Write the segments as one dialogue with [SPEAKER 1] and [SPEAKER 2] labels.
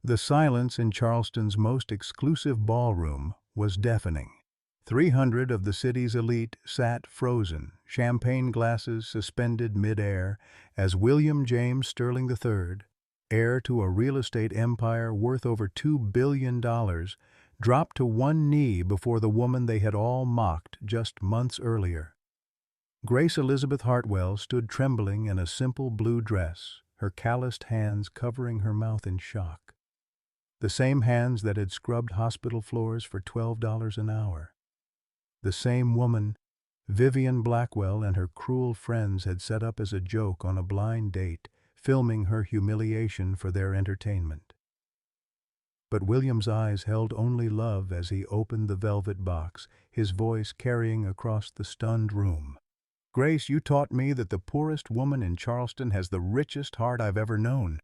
[SPEAKER 1] The silence in Charleston's most exclusive ballroom was deafening. 300 of the city's elite sat frozen, champagne glasses suspended mid-air, as William James Sterling III, heir to a real estate empire worth over $2 billion, dropped to one knee before the woman they had all mocked just months earlier. Grace Elizabeth Hartwell stood trembling in a simple blue dress, her calloused hands covering her mouth in shock. The same hands that had scrubbed hospital floors for $12 an hour. The same woman, Vivian Blackwell, and her cruel friends had set up as a joke on a blind date, filming her humiliation for their entertainment. But William's eyes held only love as he opened the velvet box, his voice carrying across the stunned room. "Grace, you taught me that the poorest woman in Charleston has the richest heart I've ever known."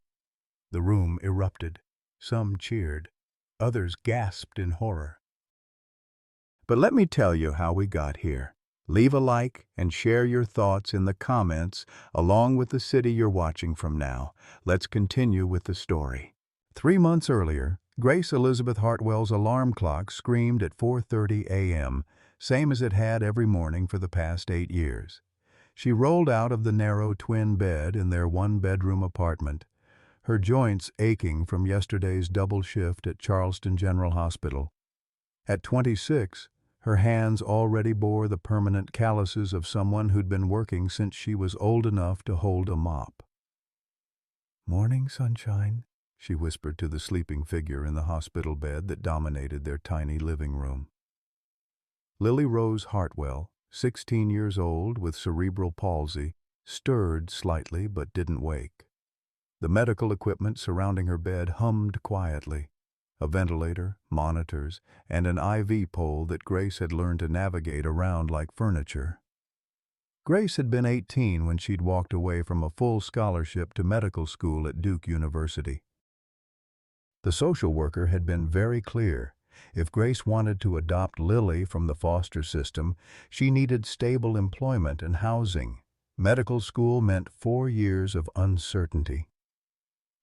[SPEAKER 1] The room erupted. Some cheered. Others gasped in horror. But let me tell you how we got here. Leave a like and share your thoughts in the comments along with the city you're watching from now. Let's continue with the story. 3 months earlier, Grace Elizabeth Hartwell's alarm clock screamed at 4:30 a.m., same as it had every morning for the past 8 years. She rolled out of the narrow twin bed in their one-bedroom apartment, her joints aching from yesterday's double shift at Charleston General Hospital. At 26, her hands already bore the permanent calluses of someone who'd been working since she was old enough to hold a mop. "Morning, sunshine," she whispered to the sleeping figure in the hospital bed that dominated their tiny living room. Lily Rose Hartwell, 16 years old with cerebral palsy, stirred slightly but didn't wake. The medical equipment surrounding her bed hummed quietly. A ventilator, monitors, and an IV pole that Grace had learned to navigate around like furniture. Grace had been 18 when she'd walked away from a full scholarship to medical school at Duke University. The social worker had been very clear. If Grace wanted to adopt Lily from the foster system, she needed stable employment and housing. Medical school meant 4 years of uncertainty.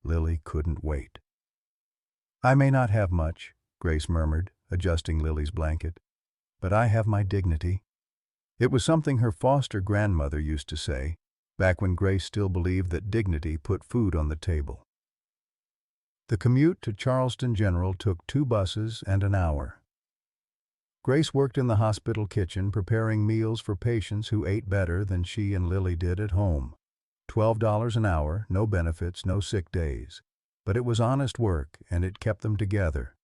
[SPEAKER 1] Lily couldn't wait. "I may not have much," Grace murmured, adjusting Lily's blanket, "but I have my dignity." It was something her foster grandmother used to say, back when Grace still believed that dignity put food on the table. The commute to Charleston General took 2 buses and an hour. Grace worked in the hospital kitchen preparing meals for patients who ate better than she and Lily did at home. $12 an hour, no benefits, no sick days. But it was honest work, and it kept them together.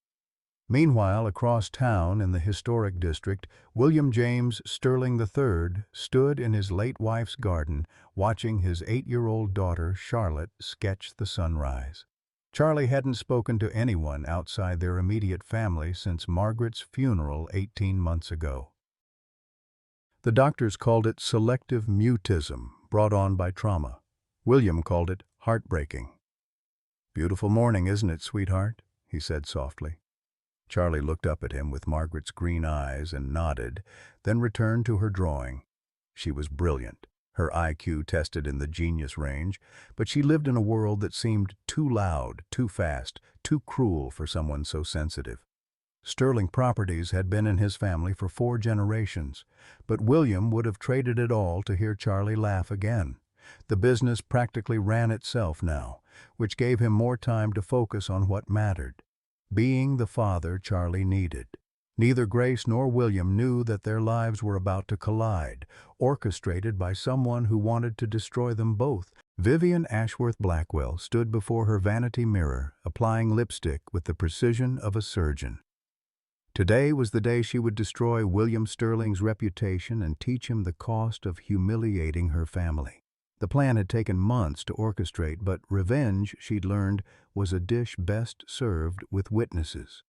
[SPEAKER 1] Meanwhile, across town in the historic district, William James Sterling III stood in his late wife's garden, watching his 8-year-old daughter, Charlotte, sketch the sunrise. Charlie hadn't spoken to anyone outside their immediate family since Margaret's funeral 18 months ago. The doctors called it selective mutism, brought on by trauma. William called it heartbreaking. "Beautiful morning, isn't it, sweetheart?" he said softly. Charlie looked up at him with Margaret's green eyes and nodded, then returned to her drawing. She was brilliant, her IQ tested in the genius range, but she lived in a world that seemed too loud, too fast, too cruel for someone so sensitive. Sterling Properties had been in his family for 4 generations, but William would have traded it all to hear Charlie laugh again. The business practically ran itself now, which gave him more time to focus on what mattered, being the father Charlie needed. Neither Grace nor William knew that their lives were about to collide, orchestrated by someone who wanted to destroy them both. Vivian Ashworth Blackwell stood before her vanity mirror, applying lipstick with the precision of a surgeon. Today was the day she would destroy William Sterling's reputation and teach him the cost of humiliating her family. The plan had taken months to orchestrate, but revenge, she'd learned, was a dish best served with witnesses.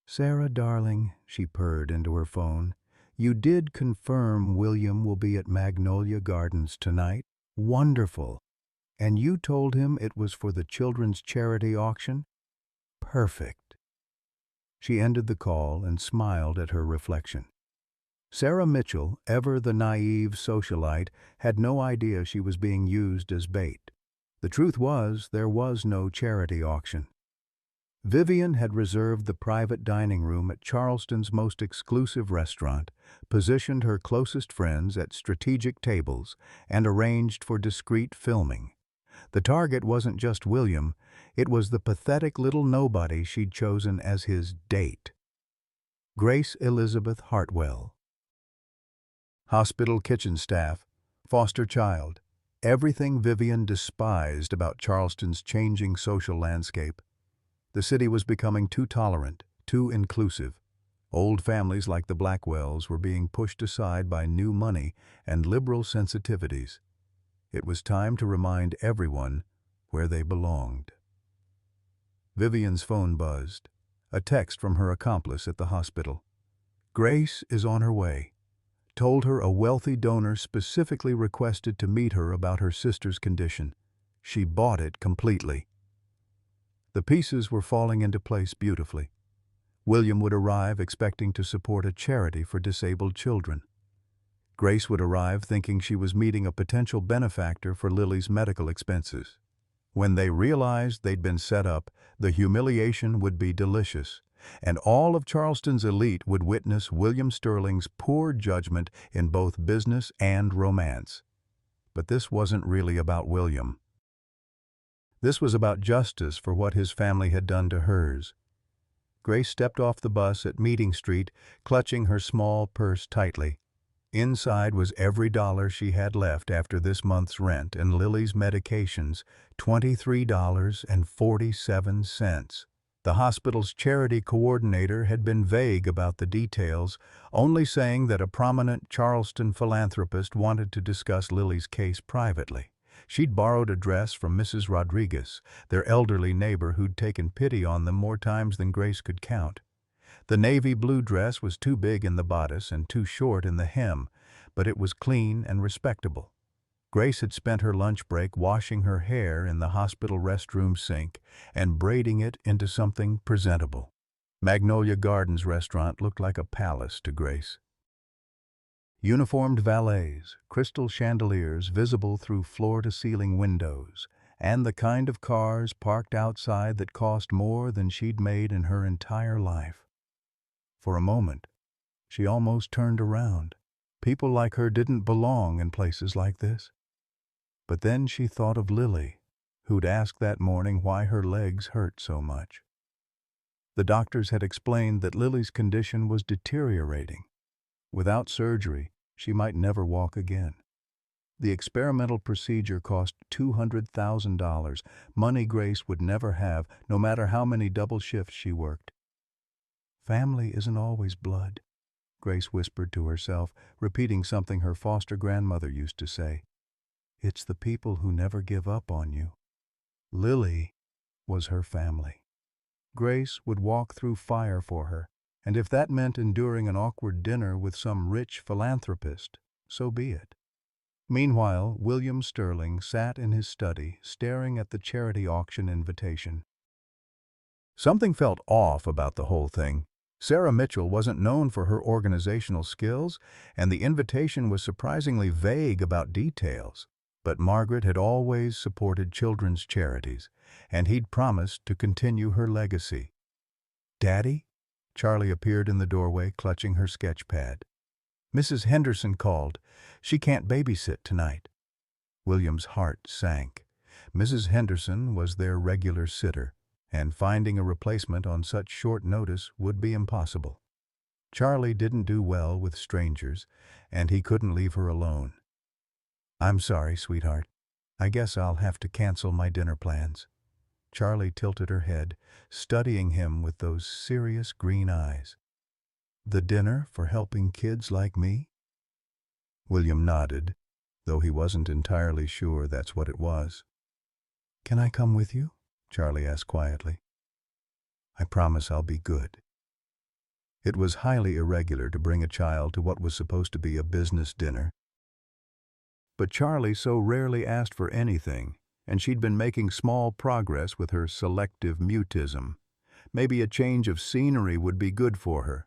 [SPEAKER 1] "Sarah, darling," she purred into her phone, "you did confirm William will be at Magnolia Gardens tonight? Wonderful. And you told him it was for the children's charity auction? Perfect." She ended the call and smiled at her reflection. Sarah Mitchell, ever the naive socialite, had no idea she was being used as bait. The truth was, there was no charity auction. Vivian had reserved the private dining room at Charleston's most exclusive restaurant, positioned her closest friends at strategic tables, and arranged for discreet filming. The target wasn't just William, it was the pathetic little nobody she'd chosen as his date. Grace Elizabeth Hartwell. Hospital kitchen staff, foster child, everything Vivian despised about Charleston's changing social landscape. The city was becoming too tolerant, too inclusive. Old families like the Blackwells were being pushed aside by new money and liberal sensitivities. It was time to remind everyone where they belonged. Vivian's phone buzzed. A text from her accomplice at the hospital. Grace is on her way. Told her a wealthy donor specifically requested to meet her about her sister's condition. She bought it completely. The pieces were falling into place beautifully. William would arrive expecting to support a charity for disabled children. Grace would arrive thinking she was meeting a potential benefactor for Lily's medical expenses. When they realized they'd been set up, the humiliation would be delicious, and all of Charleston's elite would witness William Sterling's poor judgment in both business and romance. But this wasn't really about William. This was about justice for what his family had done to hers. Grace stepped off the bus at Meeting Street, clutching her small purse tightly. Inside was every dollar she had left after this month's rent and Lily's medications, $23.47. The hospital's charity coordinator had been vague about the details, only saying that a prominent Charleston philanthropist wanted to discuss Lily's case privately. She'd borrowed a dress from Mrs. Rodriguez, their elderly neighbor who'd taken pity on them more times than Grace could count. The navy blue dress was too big in the bodice and too short in the hem, but it was clean and respectable. Grace had spent her lunch break washing her hair in the hospital restroom sink and braiding it into something presentable. Magnolia Gardens restaurant looked like a palace to Grace. Uniformed valets, crystal chandeliers visible through floor-to-ceiling windows, and the kind of cars parked outside that cost more than she'd made in her entire life. For a moment, she almost turned around. People like her didn't belong in places like this. But then she thought of Lily, who'd asked that morning why her legs hurt so much. The doctors had explained that Lily's condition was deteriorating. Without surgery, she might never walk again. The experimental procedure cost $200,000, money Grace would never have, no matter how many double shifts she worked. Family isn't always blood, Grace whispered to herself, repeating something her foster grandmother used to say. It's the people who never give up on you. Lily was her family. Grace would walk through fire for her, and if that meant enduring an awkward dinner with some rich philanthropist, so be it. Meanwhile, William Sterling sat in his study, staring at the charity auction invitation. Something felt off about the whole thing. Sarah Mitchell wasn't known for her organizational skills, and the invitation was surprisingly vague about details. But Margaret had always supported children's charities, and he'd promised to continue her legacy. Daddy? Charlie appeared in the doorway, clutching her sketch pad. Mrs. Henderson called. She can't babysit tonight. William's heart sank. Mrs. Henderson was their regular sitter, and finding a replacement on such short notice would be impossible. Charlie didn't do well with strangers, and he couldn't leave her alone. I'm sorry, sweetheart. I guess I'll have to cancel my dinner plans. Charlie tilted her head, studying him with those serious green eyes. The dinner for helping kids like me? William nodded, though he wasn't entirely sure that's what it was. Can I come with you? Charlie asked quietly. I promise I'll be good. It was highly irregular to bring a child to what was supposed to be a business dinner. But Charlie so rarely asked for anything, and she'd been making small progress with her selective mutism. Maybe a change of scenery would be good for her.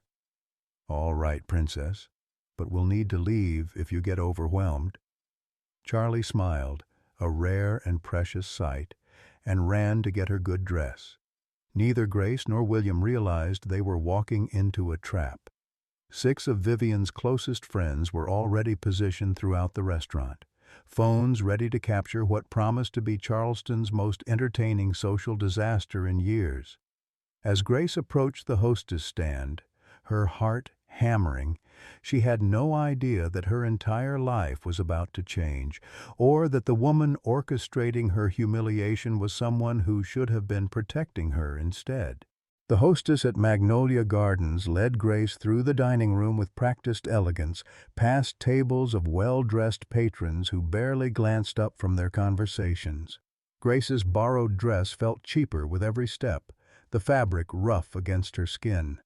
[SPEAKER 1] All right, princess, but we'll need to leave if you get overwhelmed. Charlie smiled, a rare and precious sight, and ran to get her good dress. Neither Grace nor William realized they were walking into a trap. 6 of Vivian's closest friends were already positioned throughout the restaurant, phones ready to capture what promised to be Charleston's most entertaining social disaster in years. As Grace approached the hostess stand, her heart hammering, she had no idea that her entire life was about to change, or that the woman orchestrating her humiliation was someone who should have been protecting her instead. The hostess at Magnolia Gardens led Grace through the dining room with practiced elegance, past tables of well-dressed patrons who barely glanced up from their conversations. Grace's borrowed dress felt cheaper with every step, the fabric rough against her skin.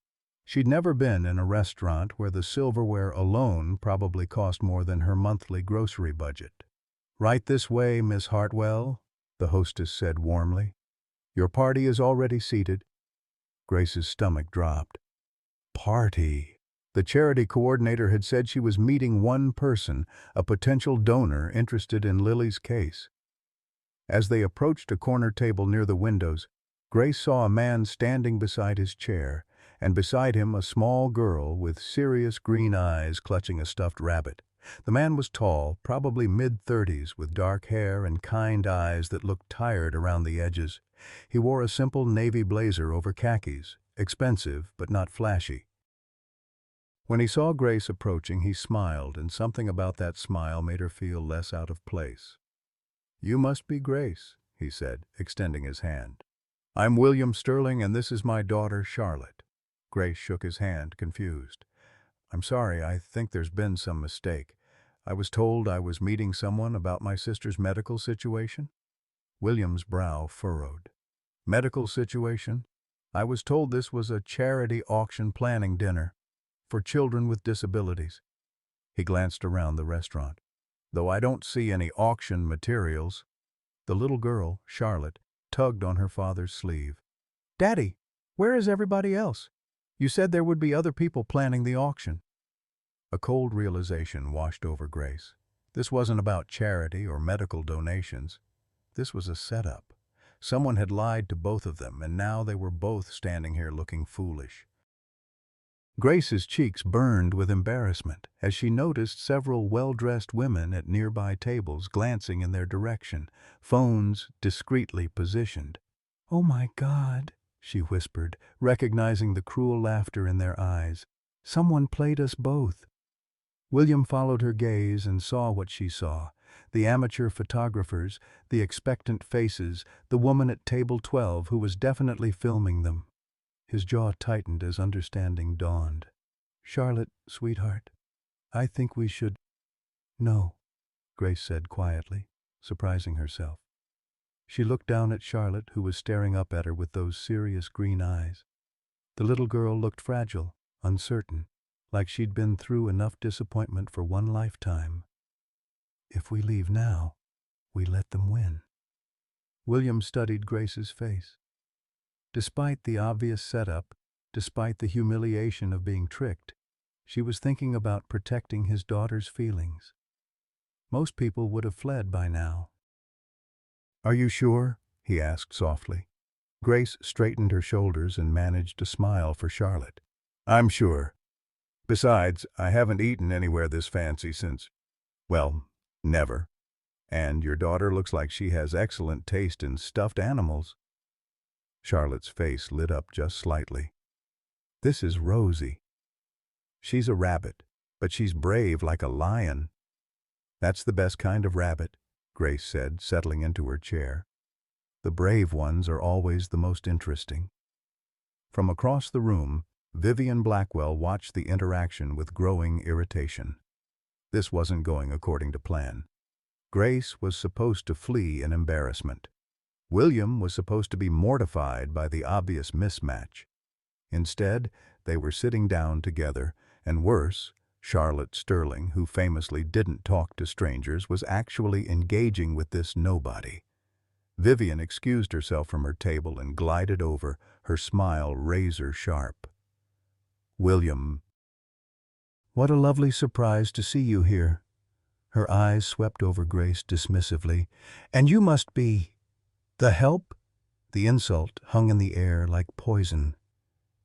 [SPEAKER 1] She'd never been in a restaurant where the silverware alone probably cost more than her monthly grocery budget. "Right this way, Miss Hartwell," the hostess said warmly. "Your party is already seated." Grace's stomach dropped. Party. The charity coordinator had said she was meeting one person, a potential donor interested in Lily's case. As they approached a corner table near the windows, Grace saw a man standing beside his chair, and beside him a small girl with serious green eyes clutching a stuffed rabbit. The man was tall, probably mid-30s, with dark hair and kind eyes that looked tired around the edges. He wore a simple navy blazer over khakis, expensive but not flashy. When he saw Grace approaching, he smiled, and something about that smile made her feel less out of place. "You must be Grace," he said, extending his hand. "I'm William Sterling, and this is my daughter, Charlotte." Grace shook his hand, confused. "I'm sorry, I think there's been some mistake. I was told I was meeting someone about my sister's medical situation." William's brow furrowed. "Medical situation? I was told this was a charity auction planning dinner for children with disabilities." He glanced around the restaurant. "Though I don't see any auction materials." The little girl, Charlotte, tugged on her father's sleeve. "Daddy, where is everybody else? You said there would be other people planning the auction." A cold realization washed over Grace. This wasn't about charity or medical donations. This was a setup. Someone had lied to both of them, and now they were both standing here looking foolish. Grace's cheeks burned with embarrassment as she noticed several well-dressed women at nearby tables glancing in their direction, phones discreetly positioned. "Oh my God," she whispered, recognizing the cruel laughter in their eyes. "Someone played us both." William followed her gaze and saw what she saw: the amateur photographers, the expectant faces, the woman at table 12 who was definitely filming them. His jaw tightened as understanding dawned. "Charlotte, sweetheart, I think we should—" "No," Grace said quietly, surprising herself. She looked down at Charlotte, who was staring up at her with those serious green eyes. The little girl looked fragile, uncertain, like she'd been through enough disappointment for one lifetime. "If we leave now, we let them win." William studied Grace's face. Despite the obvious setup, despite the humiliation of being tricked, she was thinking about protecting his daughter's feelings. Most people would have fled by now. "Are you sure?" he asked softly. Grace straightened her shoulders and managed a smile for Charlotte. "I'm sure. Besides, I haven't eaten anywhere this fancy since, well, never. And your daughter looks like she has excellent taste in stuffed animals." Charlotte's face lit up just slightly. "This is Rosie. She's a rabbit, but she's brave like a lion." "That's the best kind of rabbit," Grace said, settling into her chair. "The brave ones are always the most interesting." From across the room, Vivian Blackwell watched the interaction with growing irritation. This wasn't going according to plan. Grace was supposed to flee in embarrassment. William was supposed to be mortified by the obvious mismatch. Instead, they were sitting down together, and worse, Charlotte Sterling, who famously didn't talk to strangers, was actually engaging with this nobody. Vivian excused herself from her table and glided over, her smile razor-sharp. "William, what a lovely surprise to see you here." Her eyes swept over Grace dismissively. "And you must be the help?" The insult hung in the air like poison.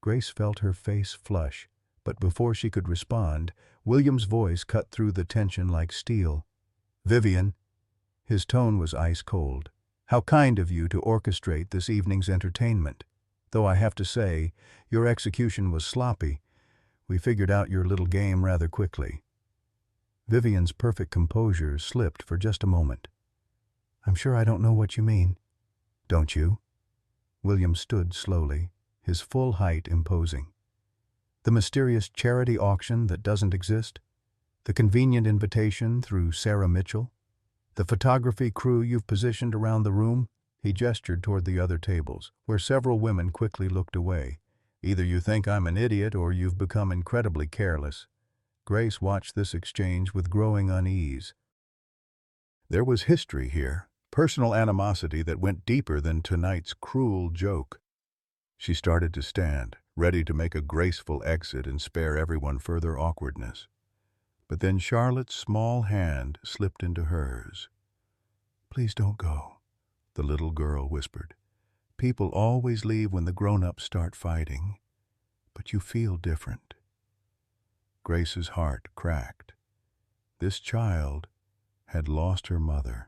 [SPEAKER 1] Grace felt her face flush, but before she could respond, William's voice cut through the tension like steel. "Vivian," his tone was ice cold, "how kind of you to orchestrate this evening's entertainment. Though I have to say, your execution was sloppy. We figured out your little game rather quickly." Vivian's perfect composure slipped for just a moment. "I'm sure I don't know what you mean." "Don't you?" William stood slowly, his full height imposing. "The mysterious charity auction that doesn't exist? The convenient invitation through Sarah Mitchell? The photography crew you've positioned around the room?" He gestured toward the other tables, where several women quickly looked away. "Either you think I'm an idiot or you've become incredibly careless." Grace watched this exchange with growing unease. There was history here, personal animosity that went deeper than tonight's cruel joke. She started to stand, ready to make a graceful exit and spare everyone further awkwardness. But then Charlotte's small hand slipped into hers. "Please don't go," the little girl whispered. "People always leave when the grown-ups start fighting. But you feel different." Grace's heart cracked. This child had lost her mother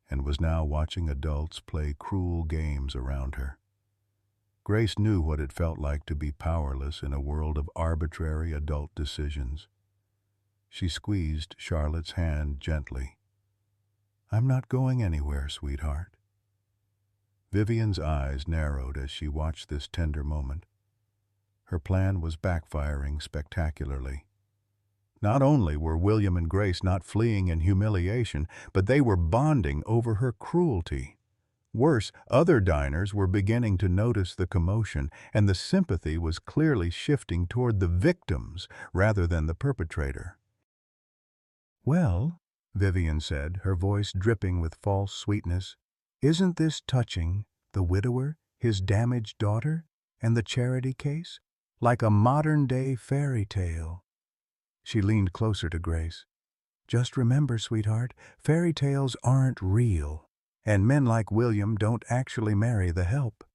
[SPEAKER 1] and was now watching adults play cruel games around her. Grace knew what it felt like to be powerless in a world of arbitrary adult decisions. She squeezed Charlotte's hand gently. "I'm not going anywhere, sweetheart." Vivian's eyes narrowed as she watched this tender moment. Her plan was backfiring spectacularly. Not only were William and Grace not fleeing in humiliation, but they were bonding over her cruelty. Worse, other diners were beginning to notice the commotion, and the sympathy was clearly shifting toward the victims rather than the perpetrator. "Well," Vivian said, her voice dripping with false sweetness, "isn't this touching, the widower, his damaged daughter, and the charity case? Like a modern-day fairy tale." She leaned closer to Grace. "Just remember, sweetheart, fairy tales aren't real, and men like William don't actually marry the help."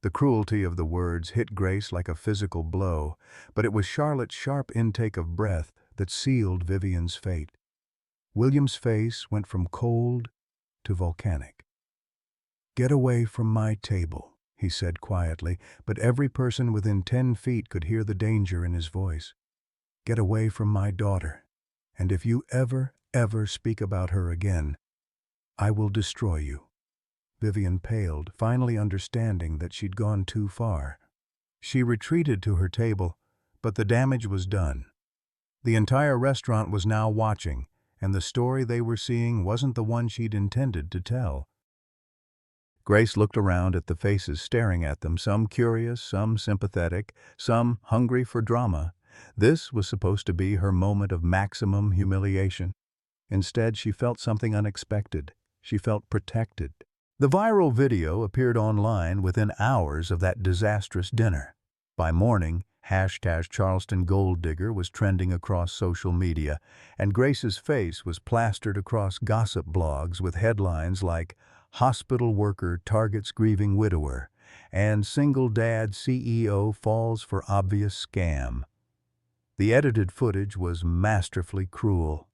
[SPEAKER 1] The cruelty of the words hit Grace like a physical blow, but it was Charlotte's sharp intake of breath that sealed Vivian's fate. William's face went from cold to volcanic. "Get away from my table," he said quietly, but every person within 10 feet could hear the danger in his voice. "Get away from my daughter, and if you ever speak about her again, I will destroy you." Vivian paled, finally understanding that she'd gone too far. She retreated to her table, but the damage was done. The entire restaurant was now watching, and the story they were seeing wasn't the one she'd intended to tell. Grace looked around at the faces staring at them, some curious, some sympathetic, some hungry for drama. This was supposed to be her moment of maximum humiliation. Instead, she felt something unexpected. She felt protected. The viral video appeared online within hours of that disastrous dinner. By morning, #CharlestonGoldDigger was trending across social media, and Grace's face was plastered across gossip blogs with headlines like "Hospital Worker Targets Grieving Widower" and "Single Dad CEO Falls for Obvious Scam." The edited footage was masterfully cruel.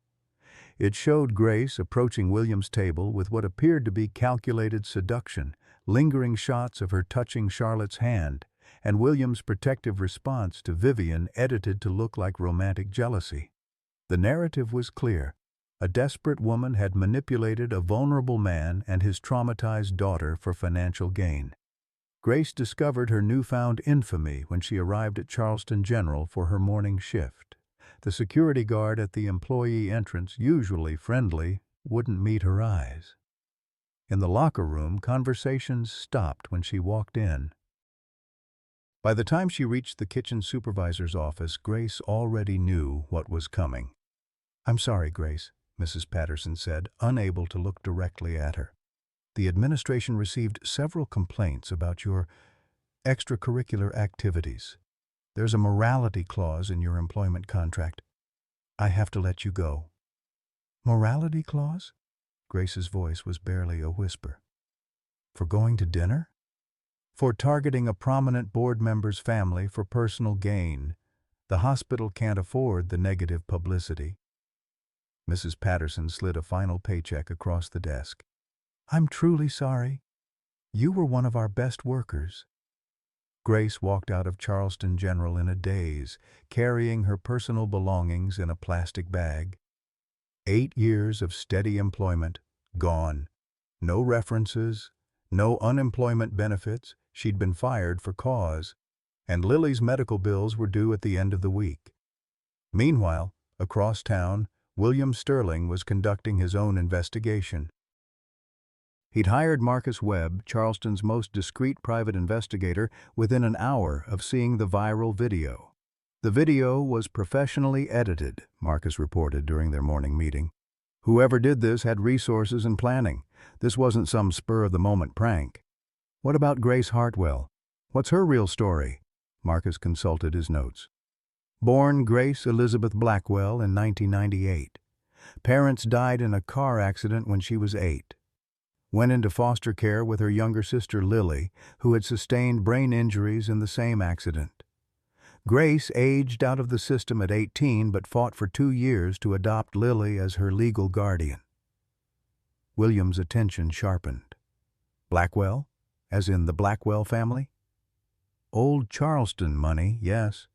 [SPEAKER 1] It showed Grace approaching William's table with what appeared to be calculated seduction, lingering shots of her touching Charlotte's hand, and William's protective response to Vivian edited to look like romantic jealousy. The narrative was clear. A desperate woman had manipulated a vulnerable man and his traumatized daughter for financial gain. Grace discovered her newfound infamy when she arrived at Charleston General for her morning shift. The security guard at the employee entrance, usually friendly, wouldn't meet her eyes. In the locker room, conversations stopped when she walked in. By the time she reached the kitchen supervisor's office, Grace already knew what was coming. "I'm sorry, Grace," Mrs. Patterson said, unable to look directly at her. "The administration received several complaints about your extracurricular activities. There's a morality clause in your employment contract. I have to let you go." "Morality clause?" Grace's voice was barely a whisper. For going to dinner? For targeting a prominent board member's family for personal gain. The hospital can't afford the negative publicity. Mrs. Patterson slid a final paycheck across the desk. I'm truly sorry. You were one of our best workers. Grace walked out of Charleston General in a daze, carrying her personal belongings in a plastic bag. 8 years of steady employment, gone. No references, no unemployment benefits. She'd been fired for cause, and Lily's medical bills were due at the end of the week. Meanwhile, across town, William Sterling was conducting his own investigation. He'd hired Marcus Webb, Charleston's most discreet private investigator, within an hour of seeing the viral video. The video was professionally edited, Marcus reported during their morning meeting. Whoever did this had resources and planning. This wasn't some spur-of-the-moment prank. What about Grace Hartwell? What's her real story? Marcus consulted his notes. Born Grace Elizabeth Blackwell in 1998. Parents died in a car accident when she was 8. Went into foster care with her younger sister Lily, who had sustained brain injuries in the same accident. Grace aged out of the system at 18 but fought for 2 years to adopt Lily as her legal guardian. William's attention sharpened. Blackwell? As in the Blackwell family? Old Charleston money, yes.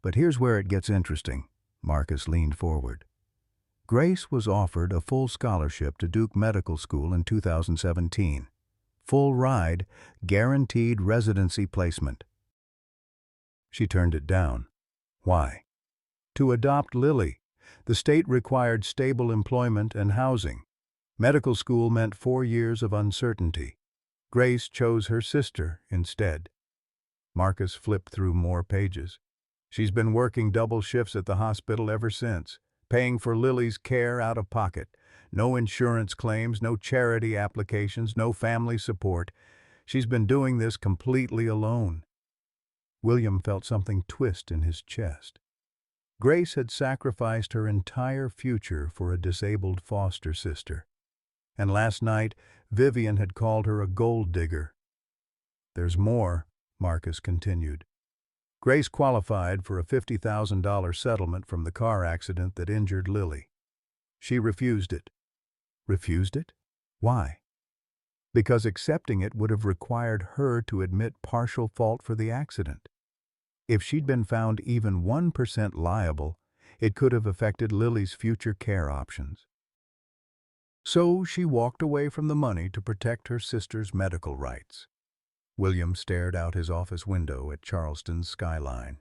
[SPEAKER 1] But here's where it gets interesting. Marcus leaned forward. Grace was offered a full scholarship to Duke Medical School in 2017. Full ride, guaranteed residency placement. She turned it down. Why? To adopt Lily. The state required stable employment and housing. Medical school meant 4 years of uncertainty. Grace chose her sister instead. Marcus flipped through more pages. She's been working double shifts at the hospital ever since, paying for Lily's care out of pocket. No insurance claims, no charity applications, no family support. She's been doing this completely alone. William felt something twist in his chest. Grace had sacrificed her entire future for a disabled foster sister. And last night, Vivian had called her a gold digger. There's more, Marcus continued. Grace qualified for a $50,000 settlement from the car accident that injured Lily. She refused it. Refused it? Why? Because accepting it would have required her to admit partial fault for the accident. If she'd been found even 1% liable, it could have affected Lily's future care options. So she walked away from the money to protect her sister's medical rights. William stared out his office window at Charleston's skyline.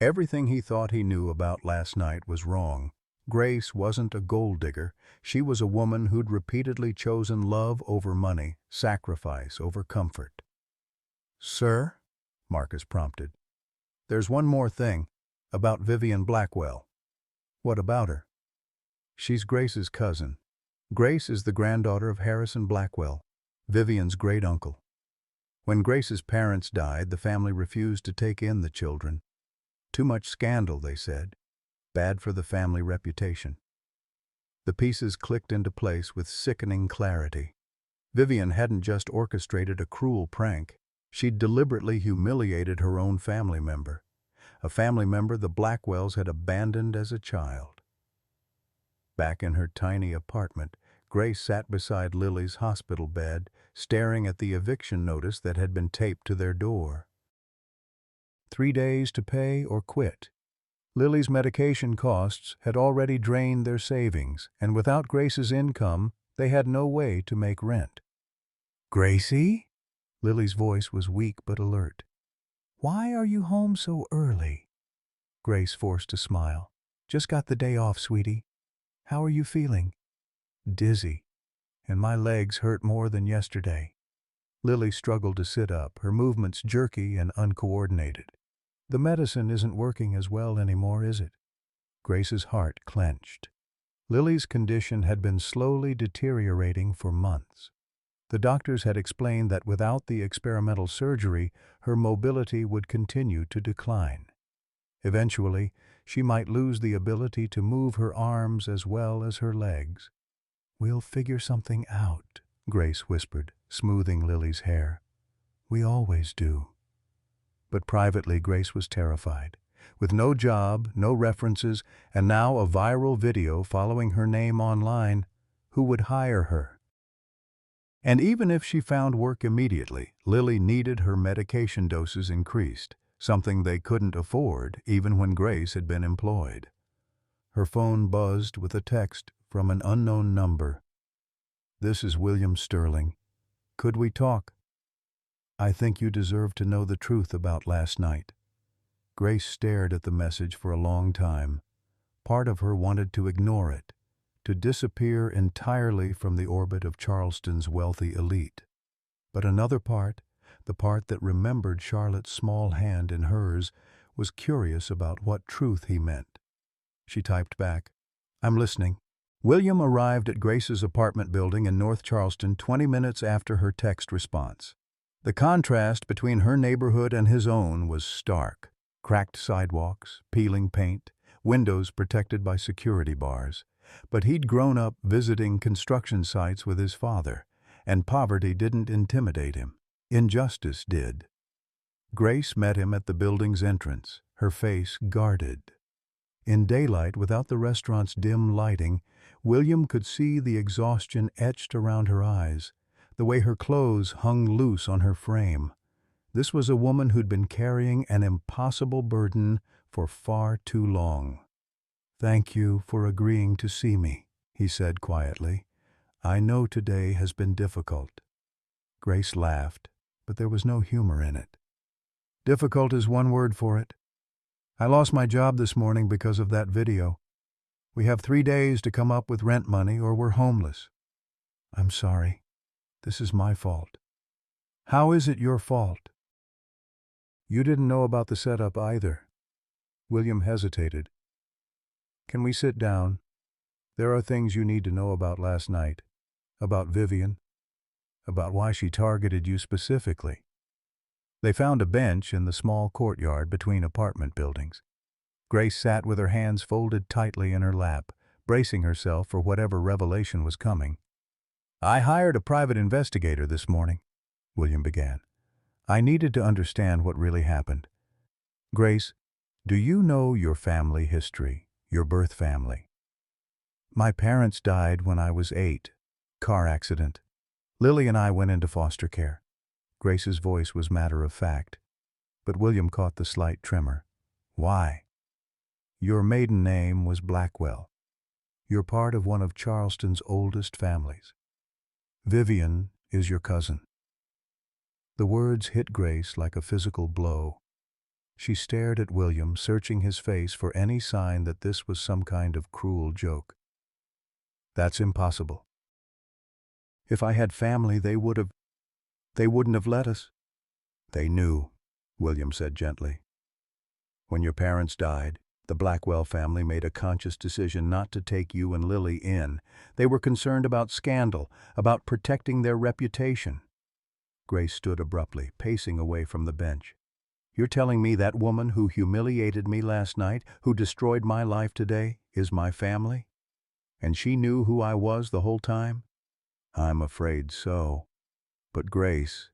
[SPEAKER 1] Everything he thought he knew about last night was wrong. Grace wasn't a gold digger. She was a woman who'd repeatedly chosen love over money, sacrifice over comfort. Sir? Marcus prompted. There's one more thing, about Vivian Blackwell. What about her? She's Grace's cousin. Grace is the granddaughter of Harrison Blackwell, Vivian's great-uncle. When Grace's parents died, the family refused to take in the children. Too much scandal, they said. Bad for the family reputation. The pieces clicked into place with sickening clarity. Vivian hadn't just orchestrated a cruel prank. She'd deliberately humiliated her own family member. A family member the Blackwells had abandoned as a child. Back in her tiny apartment, Grace sat beside Lily's hospital bed, staring at the eviction notice that had been taped to their door. 3 days to pay or quit. Lily's medication costs had already drained their savings, and without Grace's income, they had no way to make rent. Gracie? Lily's voice was weak but alert. Why are you home so early? Grace forced a smile. Just got the day off, sweetie. How are you feeling? Dizzy, and my legs hurt more than yesterday. Lily struggled to sit up, her movements jerky and uncoordinated. The medicine isn't working as well anymore, is it? Grace's heart clenched. Lily's condition had been slowly deteriorating for months. The doctors had explained that without the experimental surgery, her mobility would continue to decline. Eventually, she might lose the ability to move her arms as well as her legs. We'll figure something out, Grace whispered, smoothing Lily's hair. "We always do." But privately, Grace was terrified. With no job, no references, and now a viral video following her name online, who would hire her? And even if she found work immediately, Lily needed her medication doses increased, something they couldn't afford even when Grace had been employed. Her phone buzzed with a text from an unknown number. "This is William Sterling. Could we talk? I think you deserve to know the truth about last night." Grace stared at the message for a long time. Part of her wanted to ignore it, to disappear entirely from the orbit of Charleston's wealthy elite. But another part, the part that remembered Charlotte's small hand in hers, was curious about what truth he meant. She typed back, "I'm listening." William arrived at Grace's apartment building in North Charleston 20 minutes after her text response. The contrast between her neighborhood and his own was stark. Cracked sidewalks, peeling paint, windows protected by security bars. But he'd grown up visiting construction sites with his father, and poverty didn't intimidate him. Injustice did. Grace met him at the building's entrance, her face guarded. In daylight, without the restaurant's dim lighting, William could see the exhaustion etched around her eyes, the way her clothes hung loose on her frame. This was a woman who'd been carrying an impossible burden for far too long. "Thank you for agreeing to see me," he said quietly. "I know today has been difficult." Grace laughed, but there was no humor in it. "Difficult is one word for it. I lost my job this morning because of that video. We have 3 days to come up with rent money or we're homeless." "I'm sorry. This is my fault." "How is it your fault?" "You didn't know about the setup either." William hesitated. "Can we sit down? There are things you need to know about last night. About Vivian. About why she targeted you specifically." They found a bench in the small courtyard between apartment buildings. Grace sat with her hands folded tightly in her lap, bracing herself for whatever revelation was coming. "I hired a private investigator this morning," William began. "I needed to understand what really happened. Grace, do you know your family history, your birth family?" "My parents died when I was 8. Car accident. Lily and I went into foster care." Grace's voice was matter of fact, but William caught the slight tremor. "Why?" "Your maiden name was Blackwell. You're part of one of Charleston's oldest families. Vivian is your cousin." The words hit Grace like a physical blow. She stared at William, searching his face for any sign that this was some kind of cruel joke. "That's impossible. If I had family, they wouldn't have let us." "They knew," William said gently. "When your parents died, the Blackwell family made a conscious decision not to take you and Lily in. They were concerned about scandal, about protecting their reputation." Grace stood abruptly, pacing away from the bench. "You're telling me that woman who humiliated me last night, who destroyed my life today, is my family? And she knew who I was the whole time?" "I'm afraid so. But Grace,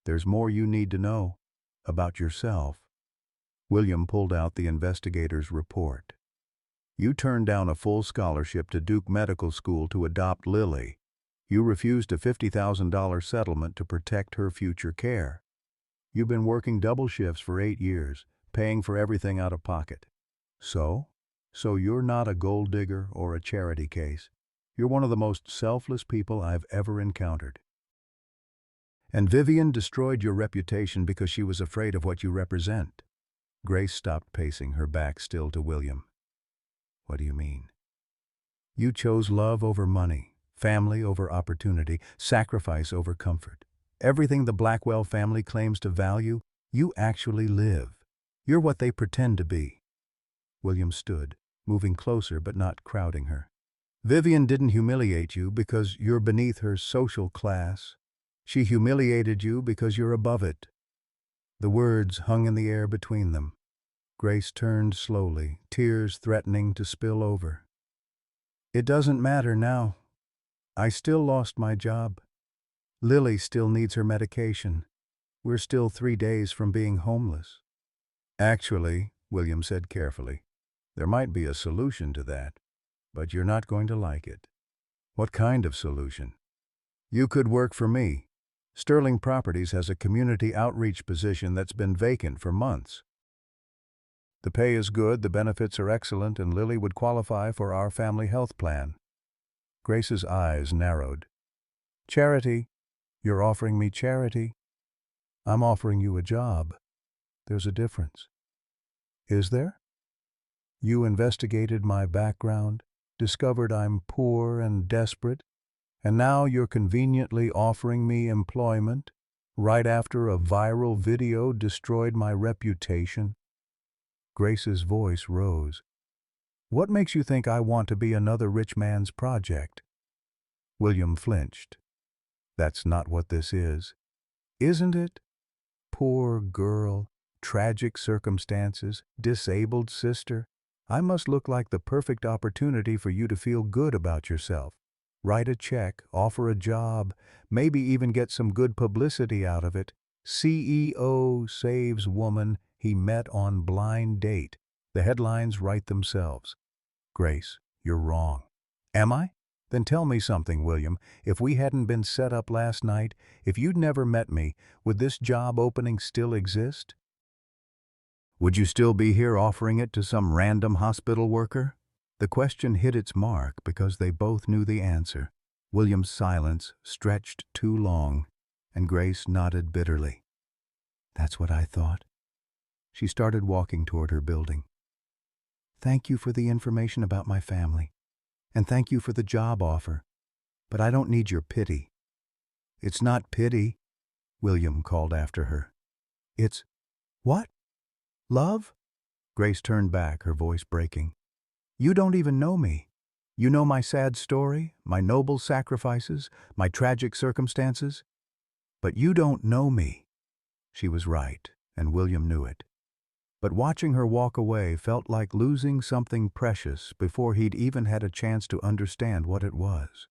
[SPEAKER 1] there's more you need to know about yourself." William pulled out the investigator's report. "You turned down a full scholarship to Duke Medical School to adopt Lily. You refused a $50,000 settlement to protect her future care. You've been working double shifts for 8 years, paying for everything out of pocket. So you're not a gold digger or a charity case. You're one of the most selfless people I've ever encountered. And Vivian destroyed your reputation because she was afraid of what you represent." Grace stopped pacing, her back still to William. "What do you mean?" "You chose love over money, family over opportunity, sacrifice over comfort. Everything the Blackwell family claims to value, you actually live. You're what they pretend to be." William stood, moving closer but not crowding her. "Vivian didn't humiliate you because you're beneath her social class. She humiliated you because you're above it." The words hung in the air between them. Grace turned slowly, tears threatening to spill over. "It doesn't matter now. I still lost my job. Lily still needs her medication. We're still 3 days from being homeless. Actually, William said carefully, there might be a solution to that, but you're not going to like it. What kind of solution? You could work for me. Sterling Properties has a community outreach position that's been vacant for months. The pay is good, the benefits are excellent, and Lily would qualify for our family health plan. Grace's eyes narrowed. Charity? You're offering me charity? I'm offering you a job. There's a difference. Is there? You investigated my background, discovered I'm poor and desperate, and now you're conveniently offering me employment right after a viral video destroyed my reputation. Grace's voice rose. What makes you think I want to be another rich man's project? William flinched. That's not what this is. Isn't it? Poor girl, tragic circumstances, disabled sister. I must look like the perfect opportunity for you to feel good about yourself. Write a check, offer a job, maybe even get some good publicity out of it. CEO saves woman he met on blind date. The headlines write themselves. Grace, you're wrong. Am I? Then tell me something, William. If we hadn't been set up last night, if you'd never met me, would this job opening still exist? Would you still be here offering it to some random hospital worker? The question hit its mark because they both knew the answer. William's silence stretched too long, and Grace nodded bitterly. That's what I thought. She started walking toward her building. Thank you for the information about my family, and thank you for the job offer, but I don't need your pity. It's not pity, William called after her. It's, what? Love? Grace turned back, her voice breaking. You don't even know me. You know my sad story, my noble sacrifices, my tragic circumstances. But you don't know me. She was right, and William knew it. But watching her walk away felt like losing something precious before he'd even had a chance to understand what it was.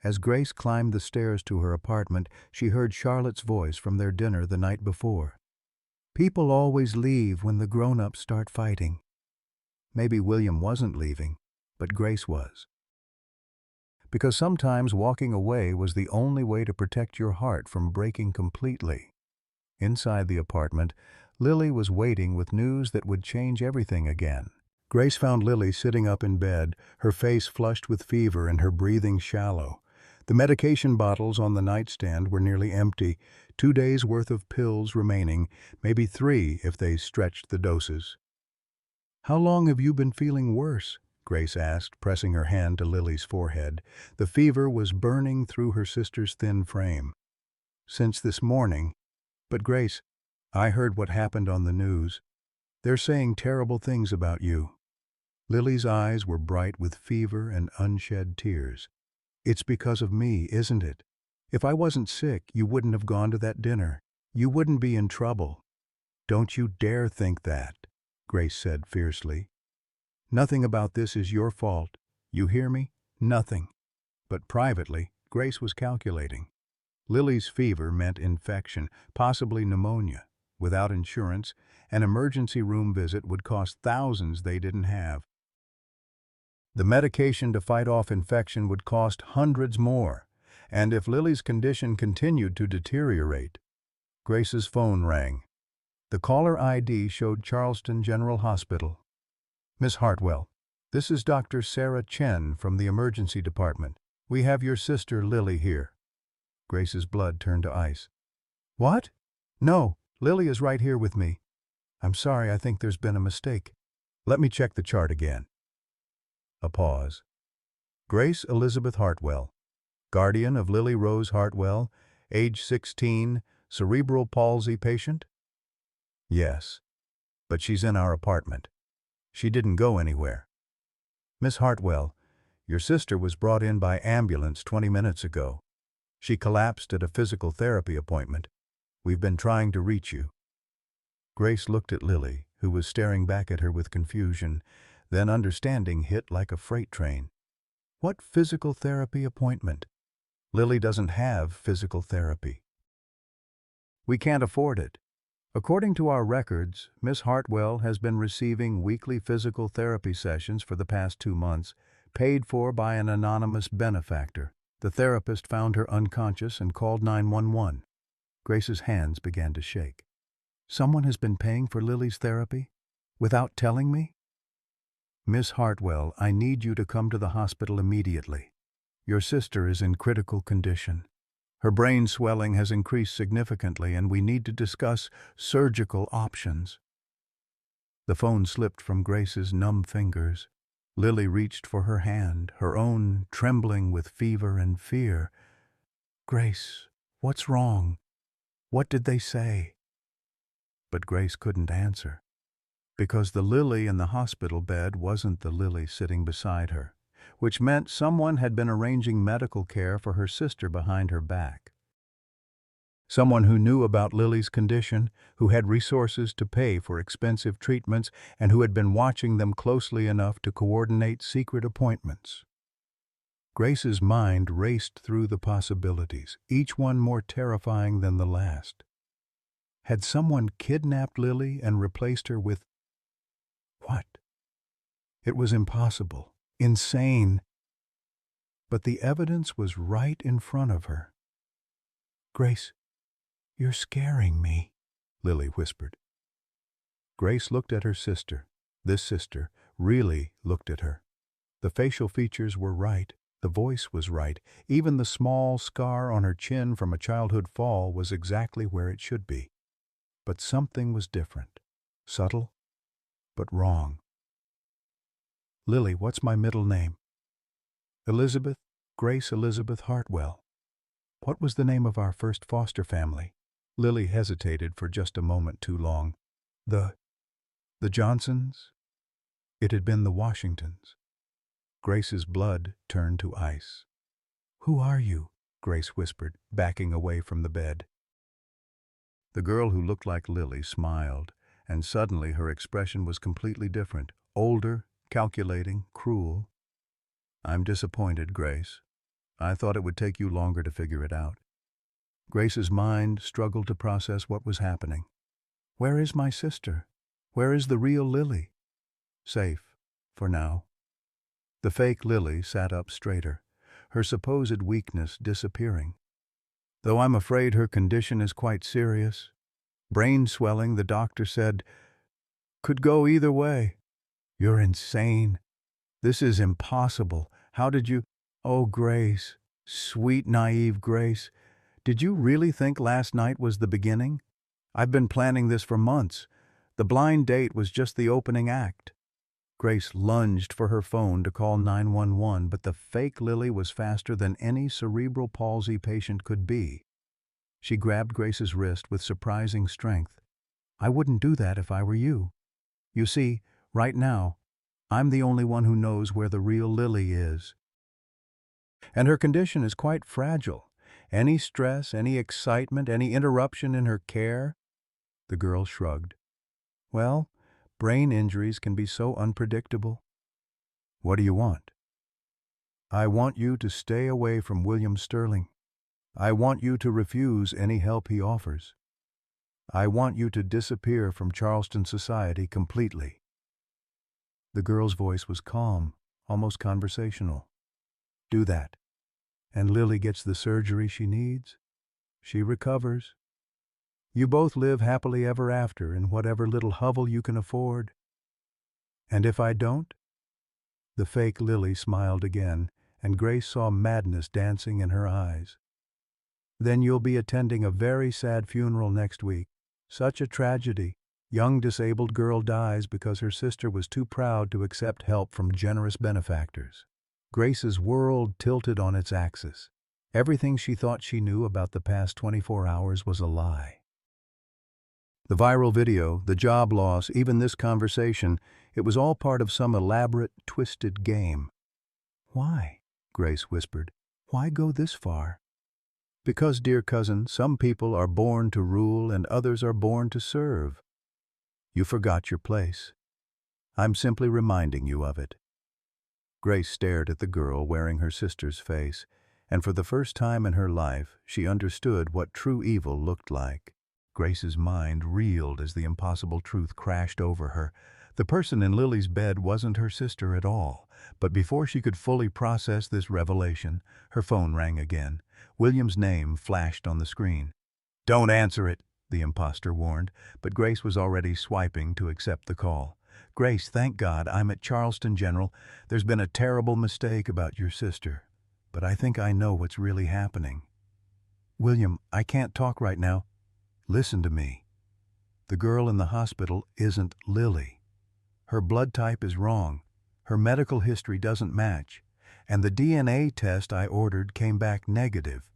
[SPEAKER 1] As Grace climbed the stairs to her apartment, she heard Charlotte's voice from their dinner the night before. People always leave when the grown-ups start fighting. Maybe William wasn't leaving, but Grace was. Because sometimes walking away was the only way to protect your heart from breaking completely. Inside the apartment, Lily was waiting with news that would change everything again. Grace found Lily sitting up in bed, her face flushed with fever and her breathing shallow. The medication bottles on the nightstand were nearly empty, 2 days' worth of pills remaining, maybe 3 if they stretched the doses. How long have you been feeling worse? Grace asked, pressing her hand to Lily's forehead. The fever was burning through her sister's thin frame. Since this morning. But Grace, I heard what happened on the news. They're saying terrible things about you. Lily's eyes were bright with fever and unshed tears. It's because of me, isn't it? If I wasn't sick, you wouldn't have gone to that dinner. You wouldn't be in trouble. Don't you dare think that, Grace said fiercely. Nothing about this is your fault. You hear me? Nothing. But privately, Grace was calculating. Lily's fever meant infection, possibly pneumonia. Without insurance, an emergency room visit would cost thousands they didn't have. The medication to fight off infection would cost hundreds more, and if Lily's condition continued to deteriorate. Grace's phone rang. The caller ID showed Charleston General Hospital. Miss Hartwell, this is Dr. Sarah Chen from the emergency department. We have your sister Lily here. Grace's blood turned to ice. What? No, Lily is right here with me. I'm sorry, I think there's been a mistake. Let me check the chart again. A pause. Grace Elizabeth Hartwell, guardian of Lily Rose Hartwell, age 16, cerebral palsy patient? Yes, but she's in our apartment. She didn't go anywhere. Miss Hartwell, your sister was brought in by ambulance 20 minutes ago. She collapsed at a physical therapy appointment. We've been trying to reach you. Grace looked at Lily, who was staring back at her with confusion. Then understanding hit like a freight train. What physical therapy appointment? Lily doesn't have physical therapy. We can't afford it. According to our records, Miss Hartwell has been receiving weekly physical therapy sessions for the past 2 months, paid for by an anonymous benefactor. The therapist found her unconscious and called 911. Grace's hands began to shake. Someone has been paying for Lily's therapy? Without telling me? Miss Hartwell, I need you to come to the hospital immediately. Your sister is in critical condition. Her brain swelling has increased significantly, and we need to discuss surgical options. The phone slipped from Grace's numb fingers. Lily reached for her hand, her own trembling with fever and fear. Grace, what's wrong? What did they say? But Grace couldn't answer, because the Lily in the hospital bed wasn't the Lily sitting beside her, which meant someone had been arranging medical care for her sister behind her back. Someone who knew about Lily's condition, who had resources to pay for expensive treatments, and who had been watching them closely enough to coordinate secret appointments. Grace's mind raced through the possibilities, each one more terrifying than the last. Had someone kidnapped Lily and replaced her with what? It was impossible, insane. But the evidence was right in front of her. Grace, you're scaring me, Lily whispered. Grace looked at her sister. This sister really looked at her. The facial features were right. The voice was right. Even the small scar on her chin from a childhood fall was exactly where it should be. But something was different. Subtle, but wrong. Lily, what's my middle name? Elizabeth, Grace Elizabeth Hartwell. What was the name of our first foster family? Lily hesitated for just a moment too long. The Johnsons? It had been the Washingtons. Grace's blood turned to ice. Who are you? Grace whispered, backing away from the bed. The girl who looked like Lily smiled, and suddenly her expression was completely different. Older, calculating, cruel. I'm disappointed, Grace. I thought it would take you longer to figure it out. Grace's mind struggled to process what was happening. Where is my sister? Where is the real Lily? Safe, for now. The fake Lily sat up straighter, her supposed weakness disappearing. Though I'm afraid her condition is quite serious. Brain swelling, the doctor said, could go either way. You're insane. This is impossible. How did you... Oh, Grace, sweet, naive Grace, did you really think last night was the beginning? I've been planning this for months. The blind date was just the opening act. Grace lunged for her phone to call 911, but the fake Lily was faster than any cerebral palsy patient could be. She grabbed Grace's wrist with surprising strength. I wouldn't do that if I were you. You see, right now, I'm the only one who knows where the real Lily is. And her condition is quite fragile. Any stress, any excitement, any interruption in her care? The girl shrugged. Well, brain injuries can be so unpredictable. What do you want? I want you to stay away from William Sterling. I want you to refuse any help he offers. I want you to disappear from Charleston society completely. The girl's voice was calm, almost conversational. Do that, and Lily gets the surgery she needs. She recovers. You both live happily ever after in whatever little hovel you can afford. And if I don't? The fake Lily smiled again, and Grace saw madness dancing in her eyes. Then you'll be attending a very sad funeral next week. Such a tragedy. Young disabled girl dies because her sister was too proud to accept help from generous benefactors. Grace's world tilted on its axis. Everything she thought she knew about the past 24 hours was a lie. The viral video, the job loss, even this conversation, it was all part of some elaborate, twisted game. Why? Grace whispered. Why go this far? Because, dear cousin, some people are born to rule and others are born to serve. You forgot your place. I'm simply reminding you of it. Grace stared at the girl wearing her sister's face, and for the first time in her life, she understood what true evil looked like. Grace's mind reeled as the impossible truth crashed over her. The person in Lily's bed wasn't her sister at all. But before she could fully process this revelation, her phone rang again. William's name flashed on the screen. "Don't answer it," the imposter warned, but Grace was already swiping to accept the call. "Grace, thank God, I'm at Charleston General. There's been a terrible mistake about your sister. But I think I know what's really happening." "William, I can't talk right now." "Listen to me. The girl in the hospital isn't Lily. Her blood type is wrong. Her medical history doesn't match. And the DNA test I ordered came back negative.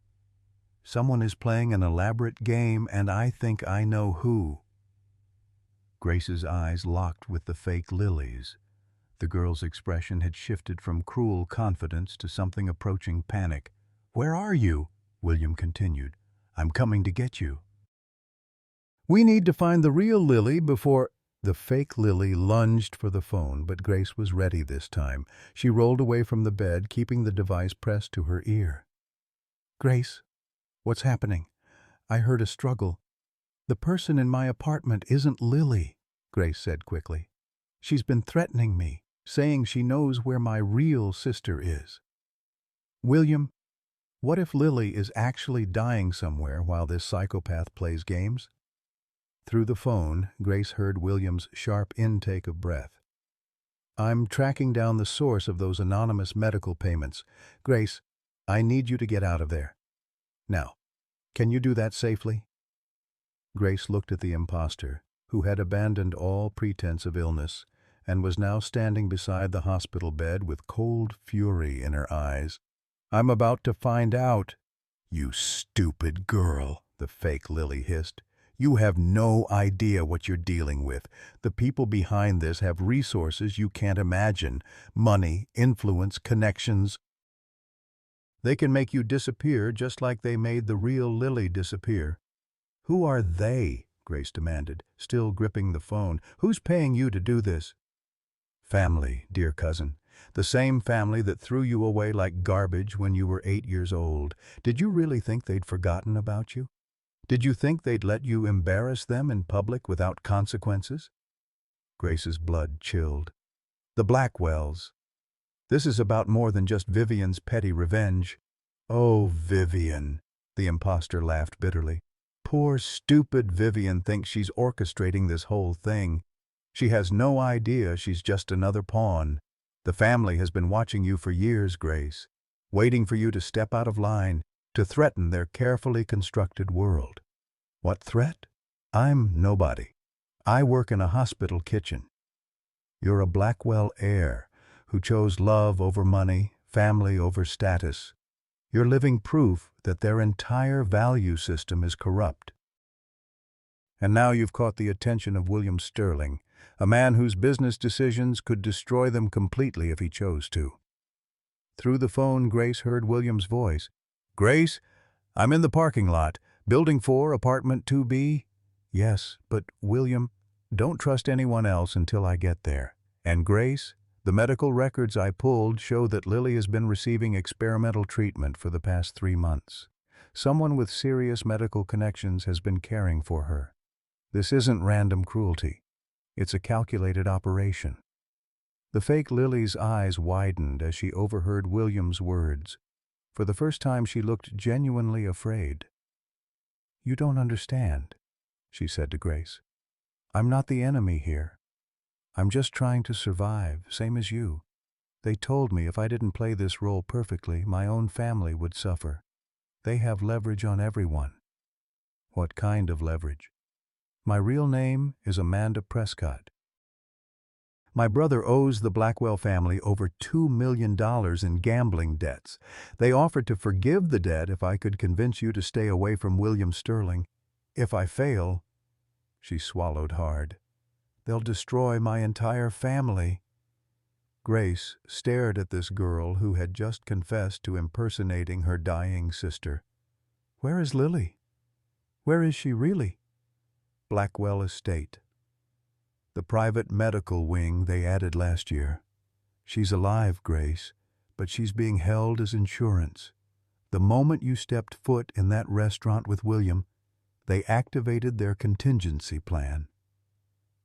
[SPEAKER 1] Someone is playing an elaborate game, and I think I know who." Grace's eyes locked with the fake Lily's. The girl's expression had shifted from cruel confidence to something approaching panic. "Where are you?" William continued. "I'm coming to get you. We need to find the real Lily before—" The fake Lily lunged for the phone, but Grace was ready this time. She rolled away from the bed, keeping the device pressed to her ear. "Grace, what's happening? I heard a struggle." "The person in my apartment isn't Lily," Grace said quickly. "She's been threatening me, saying she knows where my real sister is." "William, what if Lily is actually dying somewhere while this psychopath plays games?" Through the phone, Grace heard William's sharp intake of breath. "I'm tracking down the source of those anonymous medical payments. Grace, I need you to get out of there. Now, can you do that safely?" Grace looked at the imposter, who had abandoned all pretense of illness and was now standing beside the hospital bed with cold fury in her eyes. "I'm about to find out." "You stupid girl," the fake Lily hissed. "You have no idea what you're dealing with. The people behind this have resources you can't imagine. Money, influence, connections. They can make you disappear just like they made the real Lily disappear." "Who are they?" Grace demanded, still gripping the phone. "Who's paying you to do this?" "Family, dear cousin. The same family that threw you away like garbage when you were 8 years old. Did you really think they'd forgotten about you? Did you think they'd let you embarrass them in public without consequences?" Grace's blood chilled. "The Blackwells. This is about more than just Vivian's petty revenge." "Oh, Vivian," the imposter laughed bitterly. "Poor, stupid Vivian thinks she's orchestrating this whole thing. She has no idea she's just another pawn. The family has been watching you for years, Grace, waiting for you to step out of line, to threaten their carefully constructed world." "What threat? I'm nobody. I work in a hospital kitchen. You're a Blackwell heir who chose love over money, family over status. You're living proof that their entire value system is corrupt. And now you've caught the attention of William Sterling, a man whose business decisions could destroy them completely if he chose to." Through the phone, Grace heard William's voice. "Grace, I'm in the parking lot. Building 4, apartment 2B? "Yes, but William, don't trust anyone else until I get there. And Grace, the medical records I pulled show that Lily has been receiving experimental treatment for the past 3 months. Someone with serious medical connections has been caring for her. This isn't random cruelty. It's a calculated operation." The fake Lily's eyes widened as she overheard William's words. For the first time, she looked genuinely afraid. "You don't understand," she said to Grace. "I'm not the enemy here. I'm just trying to survive, same as you. They told me if I didn't play this role perfectly, my own family would suffer. They have leverage on everyone." "What kind of leverage?" "My real name is Amanda Prescott. My brother owes the Blackwell family over $2 million in gambling debts. They offered to forgive the debt if I could convince you to stay away from William Sterling. If I fail," she swallowed hard, "they'll destroy my entire family." Grace stared at this girl who had just confessed to impersonating her dying sister. "Where is Lily? Where is she really?" "Blackwell Estate. The private medical wing they added last year. She's alive, Grace, but she's being held as insurance. The moment you stepped foot in that restaurant with William, they activated their contingency plan.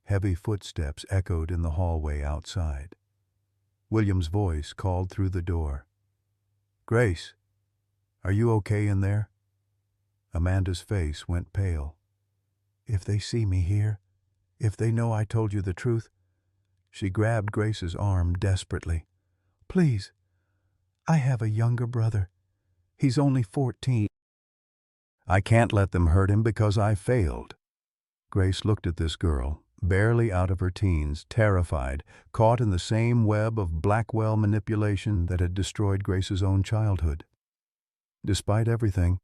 [SPEAKER 1] Heavy footsteps echoed in the hallway outside. William's voice called through the door. "Grace, are you okay in there?" Amanda's face went pale. "If they see me here, if they know I told you the truth..." She grabbed Grace's arm desperately. "Please, I have a younger brother. He's only 14. I can't let them hurt him because I failed." Grace looked at this girl, barely out of her teens, terrified, caught in the same web of Blackwell manipulation that had destroyed Grace's own childhood. Despite everything,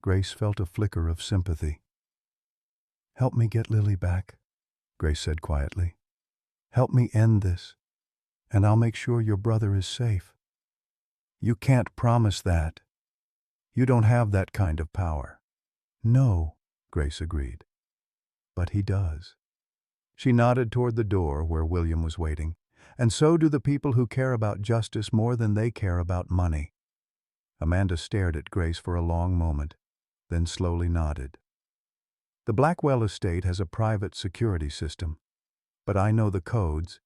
[SPEAKER 1] Grace felt a flicker of sympathy. "Help me get Lily back," Grace said quietly. "Help me end this, and I'll make sure your brother is safe." "You can't promise that. You don't have that kind of power." "No," Grace agreed. "But he does." She nodded toward the door where William was waiting. "And so do the people who care about justice more than they care about money." Amanda stared at Grace for a long moment, then slowly nodded. "The Blackwell estate has a private security system, but I know the codes.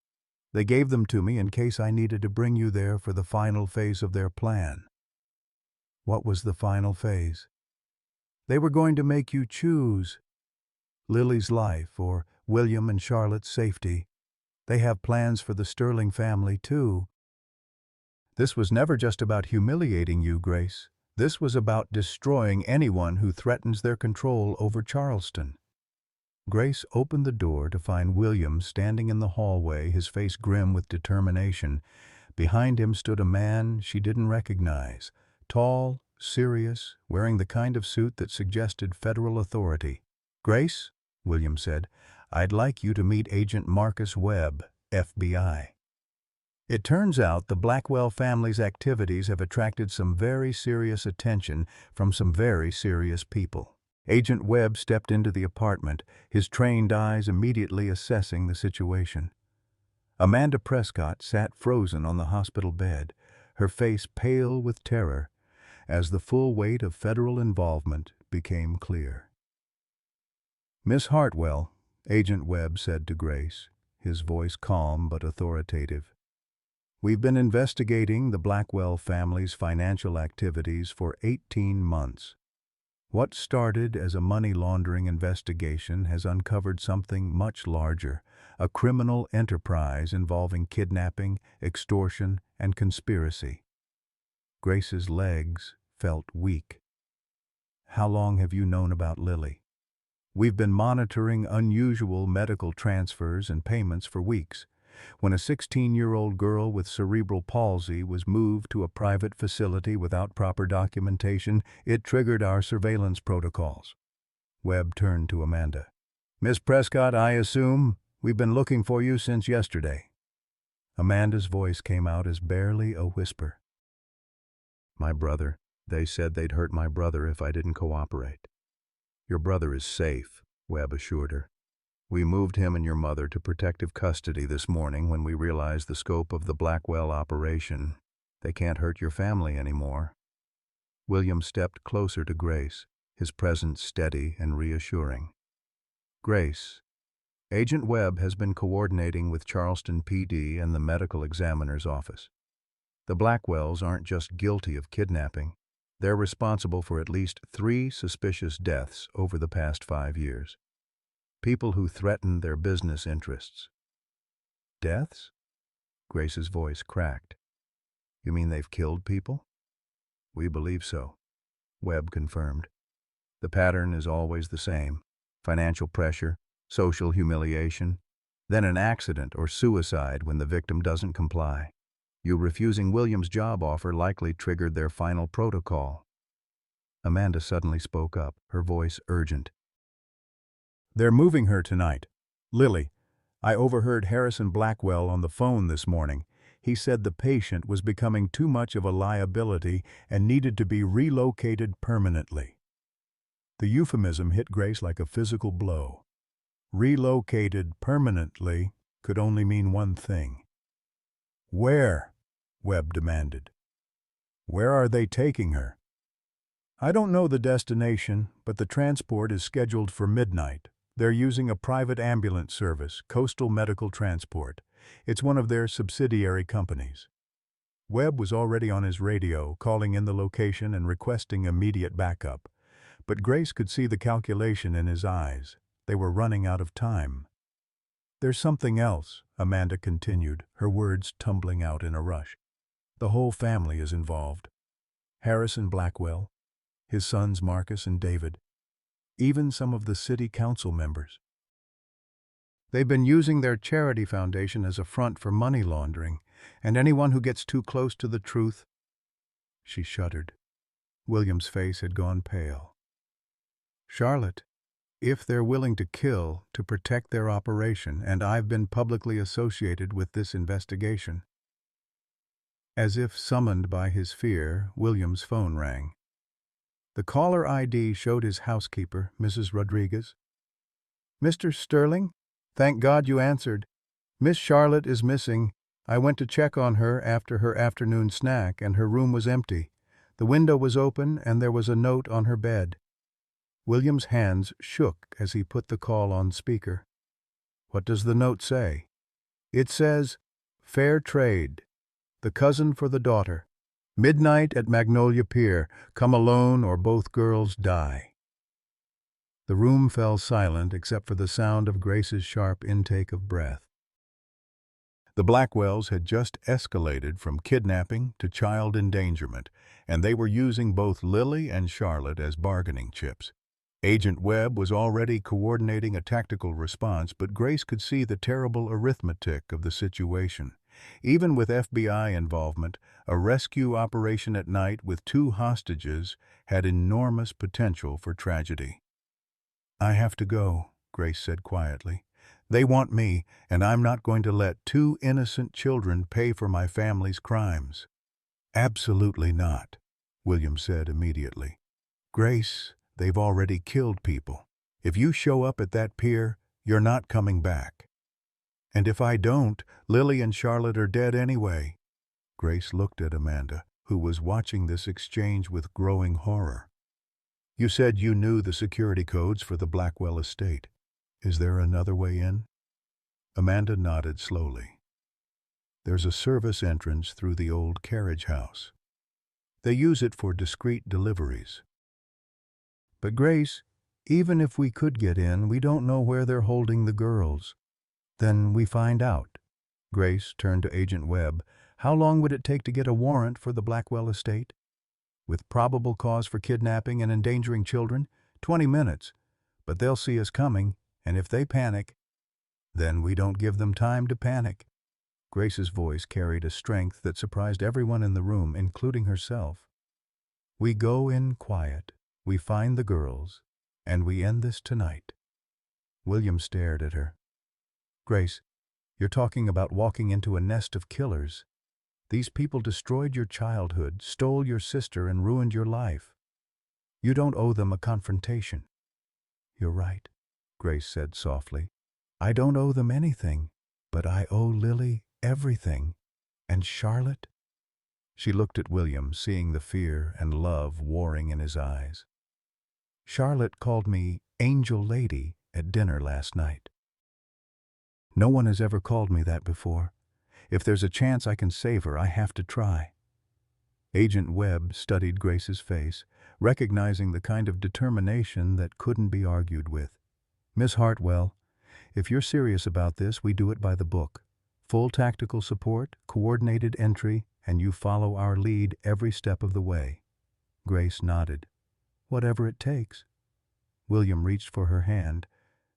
[SPEAKER 1] They gave them to me in case I needed to bring you there for the final phase of their plan." "What was the final phase?" "They were going to make you choose Lily's life or William and Charlotte's safety. They have plans for the Sterling family, too." "This was never just about humiliating you, Grace. This was about destroying anyone who threatens their control over Charleston." Grace opened the door to find William standing in the hallway, his face grim with determination. Behind him stood a man she didn't recognize, tall, serious, wearing the kind of suit that suggested federal authority. "Grace," William said, "I'd like you to meet Agent Marcus Webb, FBI." It turns out the Blackwell family's activities have attracted some very serious attention from some very serious people. Agent Webb stepped into the apartment, his trained eyes immediately assessing the situation. Amanda Prescott sat frozen on the hospital bed, her face pale with terror, as the full weight of federal involvement became clear. "Miss Hartwell," Agent Webb said to Grace, his voice calm but authoritative, "we've been investigating the Blackwell family's financial activities for 18 months. What started as a money laundering investigation has uncovered something much larger, a criminal enterprise involving kidnapping, extortion, and conspiracy." Grace's legs felt weak. "How long have you known about Lily?" "We've been monitoring unusual medical transfers and payments for weeks. When a 16-year-old girl with cerebral palsy was moved to a private facility without proper documentation, it triggered our surveillance protocols." Webb turned to Amanda. "Miss Prescott, I assume we've been looking for you since yesterday." Amanda's voice came out as barely a whisper. "My brother. They said they'd hurt my brother if I didn't cooperate." "Your brother is safe," Webb assured her. "We moved him and your mother to protective custody this morning when we realized the scope of the Blackwell operation. They can't hurt your family anymore." William stepped closer to Grace, his presence steady and reassuring. "Grace, Agent Webb has been coordinating with Charleston PD and the medical examiner's office. The Blackwells aren't just guilty of kidnapping. They're responsible for at least 3 suspicious deaths over the past 5 years. People who threaten their business interests." "Deaths?" Grace's voice cracked. "You mean they've killed people?" "We believe so," Webb confirmed. "The pattern is always the same: financial pressure, social humiliation, then an accident or suicide when the victim doesn't comply. You refusing William's job offer likely triggered their final protocol." Amanda suddenly spoke up, her voice urgent. "They're moving her tonight. Lily, I overheard Harrison Blackwell on the phone this morning. He said the patient was becoming too much of a liability and needed to be relocated permanently." The euphemism hit Grace like a physical blow. Relocated permanently could only mean one thing. "Where?" Webb demanded. "Where are they taking her?" I don't know the destination, but the transport is scheduled for midnight. They're using a private ambulance service, Coastal Medical Transport. It's one of their subsidiary companies. Webb was already on his radio, calling in the location and requesting immediate backup. But Grace could see the calculation in his eyes. They were running out of time. There's something else, Amanda continued, her words tumbling out in a rush. The whole family is involved. Harrison Blackwell, his sons Marcus and David, even some of the city council members. They've been using their charity foundation as a front for money laundering, and anyone who gets too close to the truth. She shuddered. William's face had gone pale. Charlotte, if they're willing to kill to protect their operation, and I've been publicly associated with this investigation. As if summoned by his fear, William's phone rang. The caller ID showed his housekeeper, Mrs. Rodriguez. Mr. Sterling? Thank God you answered. Miss Charlotte is missing. I went to check on her after her afternoon snack, and her room was empty. The window was open, and there was a note on her bed. William's hands shook as he put the call on speaker. What does the note say? It says, "Fair trade. The cousin for the daughter. Midnight at Magnolia Pier. Come alone or both girls die." The room fell silent except for the sound of Grace's sharp intake of breath. The Blackwells had just escalated from kidnapping to child endangerment, and they were using both Lily and Charlotte as bargaining chips. Agent Webb was already coordinating a tactical response, but Grace could see the terrible arithmetic of the situation. Even with FBI involvement, a rescue operation at night with 2 hostages had enormous potential for tragedy. "I have to go," Grace said quietly. "They want me, and I'm not going to let 2 innocent children pay for my family's crimes." "Absolutely not," William said immediately. "Grace, they've already killed people. If you show up at that pier, you're not coming back. And if I don't, Lily and Charlotte are dead anyway." Grace looked at Amanda, who was watching this exchange with growing horror. "You said you knew the security codes for the Blackwell estate. Is there another way in?" Amanda nodded slowly. "There's a service entrance through the old carriage house. They use it for discreet deliveries." "But Grace, even if we could get in, we don't know where they're holding the girls. Then we find out." Grace turned to Agent Webb. "How long would it take to get a warrant for the Blackwell estate? With probable cause for kidnapping and endangering children? 20 minutes. But they'll see us coming, and if they panic, then we don't give them time to panic." Grace's voice carried a strength that surprised everyone in the room, including herself. "We go in quiet, we find the girls, and we end this tonight." William stared at her. "Grace, you're talking about walking into a nest of killers. These people destroyed your childhood, stole your sister, and ruined your life. You don't owe them a confrontation." "You're right," Grace said softly. "I don't owe them anything, but I owe Lily everything. And Charlotte?" She looked at William, seeing the fear and love warring in his eyes. "Charlotte called me Angel Lady at dinner last night. No one has ever called me that before. If there's a chance I can save her, I have to try." Agent Webb studied Grace's face, recognizing the kind of determination that couldn't be argued with. "Miss Hartwell, if you're serious about this, we do it by the book. Full tactical support, coordinated entry, and you follow our lead every step of the way." Grace nodded. "Whatever it takes." William reached for her hand.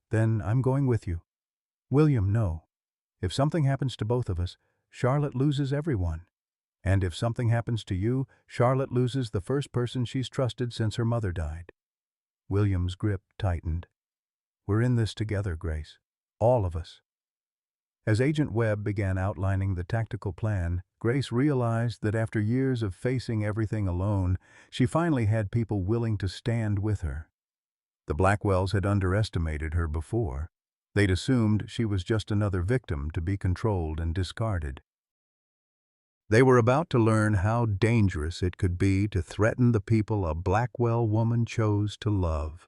[SPEAKER 1] "Then I'm going with you." "William, no. If something happens to both of us, Charlotte loses everyone. And if something happens to you, Charlotte loses the first person she's trusted since her mother died." William's grip tightened. "We're in this together, Grace. All of us." As Agent Webb began outlining the tactical plan, Grace realized that after years of facing everything alone, she finally had people willing to stand with her. The Blackwells had underestimated her before. They'd assumed she was just another victim to be controlled and discarded. They were about to learn how dangerous it could be to threaten the people a Blackwell woman chose to love.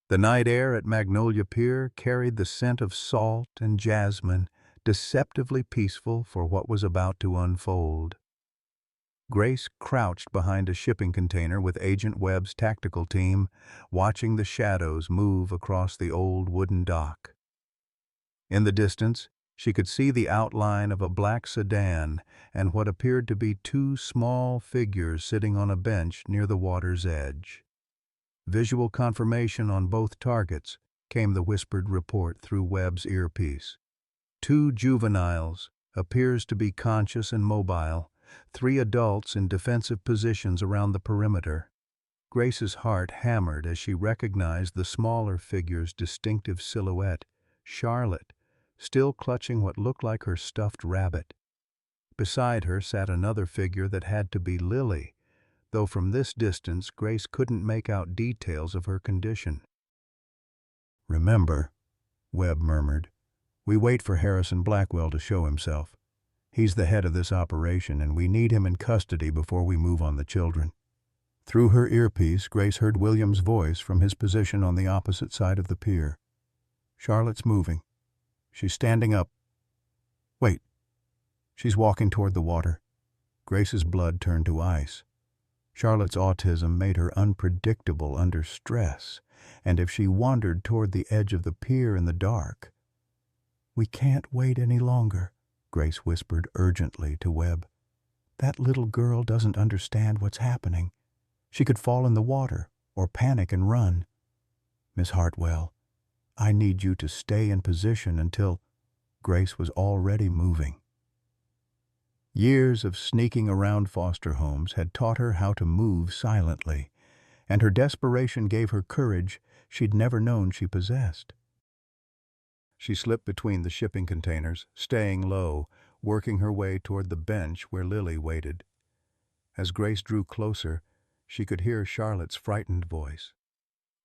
[SPEAKER 1] The night air at Magnolia Pier carried the scent of salt and jasmine, deceptively peaceful for what was about to unfold. Grace crouched behind a shipping container with Agent Webb's tactical team, watching the shadows move across the old wooden dock. In the distance, she could see the outline of a black sedan and what appeared to be two small figures sitting on a bench near the water's edge. Visual confirmation on both targets, came the whispered report through Webb's earpiece. Two juveniles, appears to be conscious and mobile, three adults in defensive positions around the perimeter. Grace's heart hammered as she recognized the smaller figure's distinctive silhouette, Charlotte, still clutching what looked like her stuffed rabbit. Beside her sat another figure that had to be Lily, though from this distance Grace couldn't make out details of her condition. "Remember," Webb murmured, "we wait for Harrison Blackwell to show himself. He's the head of this operation, and we need him in custody before we move on the children." Through her earpiece, Grace heard William's voice from his position on the opposite side of the pier. "Charlotte's moving. She's standing up. Wait. She's walking toward the water." Grace's blood turned to ice. Charlotte's autism made her unpredictable under stress, and if she wandered toward the edge of the pier in the dark... "We can't wait any longer," Grace whispered urgently to Webb. "That little girl doesn't understand what's happening. She could fall in the water or panic and run. Miss Hartwell, I need you to stay in position until..." Grace was already moving. Years of sneaking around foster homes had taught her how to move silently, and her desperation gave her courage she'd never known she possessed. She slipped between the shipping containers, staying low, working her way toward the bench where Lily waited. As Grace drew closer, she could hear Charlotte's frightened voice.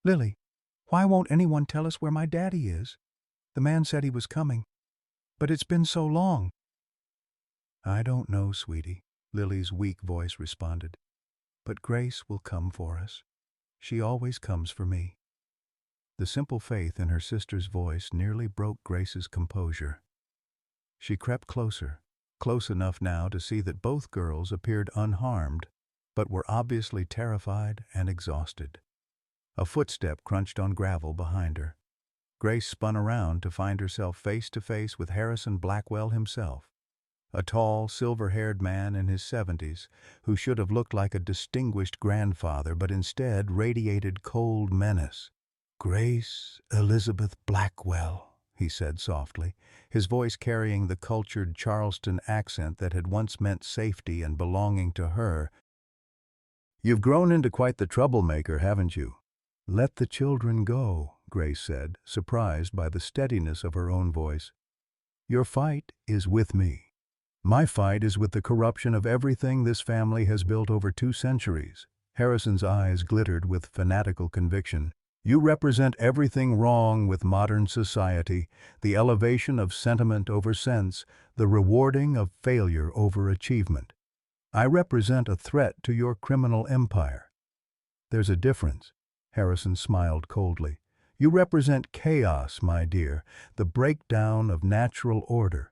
[SPEAKER 1] "Lily, why won't anyone tell us where my daddy is? The man said he was coming. But it's been so long." "I don't know, sweetie," Lily's weak voice responded. "But Grace will come for us. She always comes for me." The simple faith in her sister's voice nearly broke Grace's composure. She crept closer, close enough now to see that both girls appeared unharmed, but were obviously terrified and exhausted. A footstep crunched on gravel behind her. Grace spun around to find herself face to face with Harrison Blackwell himself, a tall, silver-haired man in his 70s who should have looked like a distinguished grandfather but instead radiated cold menace. "Grace Elizabeth Blackwell," he said softly, his voice carrying the cultured Charleston accent that had once meant safety and belonging to her. "You've grown into quite the troublemaker, haven't you?" "Let the children go," Grace said, surprised by the steadiness of her own voice. "Your fight is with me. My fight is with the corruption of everything this family has built over 2 centuries. Harrison's eyes glittered with fanatical conviction. "You represent everything wrong with modern society, the elevation of sentiment over sense, the rewarding of failure over achievement. I represent a threat to your criminal empire." "There's a difference," Harrison smiled coldly. "You represent chaos, my dear, the breakdown of natural order.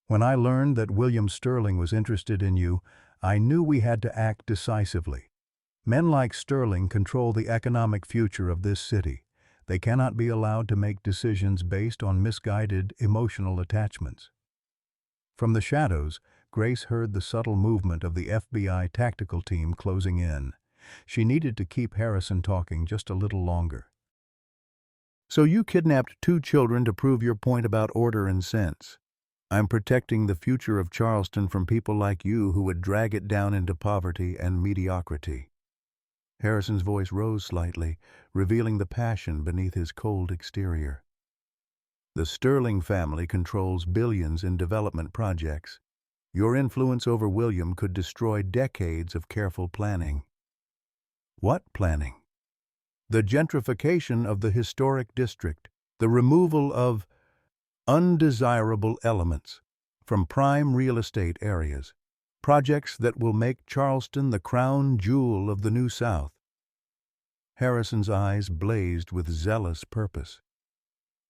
[SPEAKER 1] When I learned that William Sterling was interested in you, I knew we had to act decisively. Men like Sterling control the economic future of this city. They cannot be allowed to make decisions based on misguided emotional attachments." From the shadows, Grace heard the subtle movement of the FBI tactical team closing in. She needed to keep Harrison talking just a little longer. "So you kidnapped 2 children to prove your point about order and sense. I'm protecting the future of Charleston from people like you who would drag it down into poverty and mediocrity." Harrison's voice rose slightly, revealing the passion beneath his cold exterior. "The Sterling family controls billions in development projects. Your influence over William could destroy decades of careful planning." "What planning?" "The gentrification of the historic district, the removal of undesirable elements from prime real estate areas. Projects that will make Charleston the crown jewel of the New South. Harrison's eyes blazed with zealous purpose.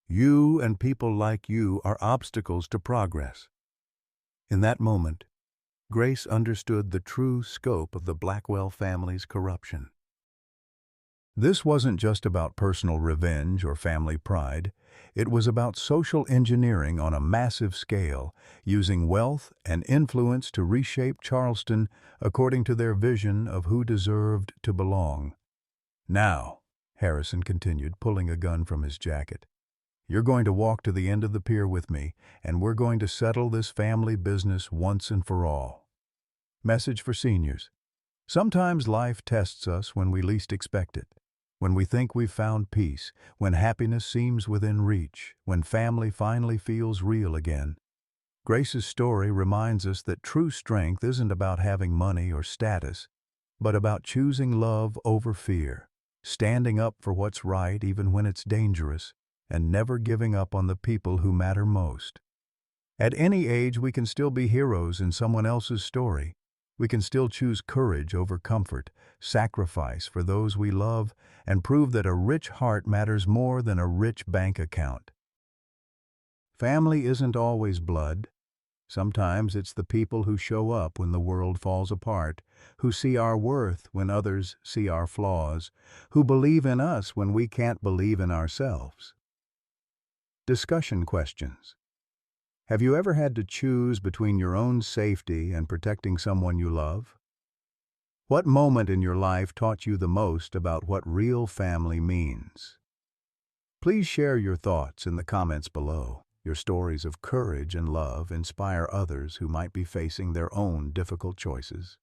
[SPEAKER 1] You and people like you are obstacles to progress. In that moment, Grace understood the true scope of the Blackwell family's corruption. This wasn't just about personal revenge or family pride. It was about social engineering on a massive scale, using wealth and influence to reshape Charleston according to their vision of who deserved to belong. Now, Harrison continued, pulling a gun from his jacket, you're going to walk to the end of the pier with me, and we're going to settle this family business once and for all. Message for seniors. Sometimes life tests us when we least expect it. When we think we've found peace, when happiness seems within reach, when family finally feels real again. Grace's story reminds us that true strength isn't about having money or status, but about choosing love over fear, standing up for what's right even when it's dangerous, and never giving up on the people who matter most. At any age, we can still be heroes in someone else's story. We can still choose courage over comfort, sacrifice for those we love, and prove that a rich heart matters more than a rich bank account. Family isn't always blood. Sometimes it's the people who show up when the world falls apart, who see our worth when others see our flaws, who believe in us when we can't believe in ourselves. Discussion questions. Have you ever had to choose between your own safety and protecting someone you love? What moment in your life taught you the most about what real family means? Please share your thoughts in the comments below. Your stories of courage and love inspire others who might be facing their own difficult choices.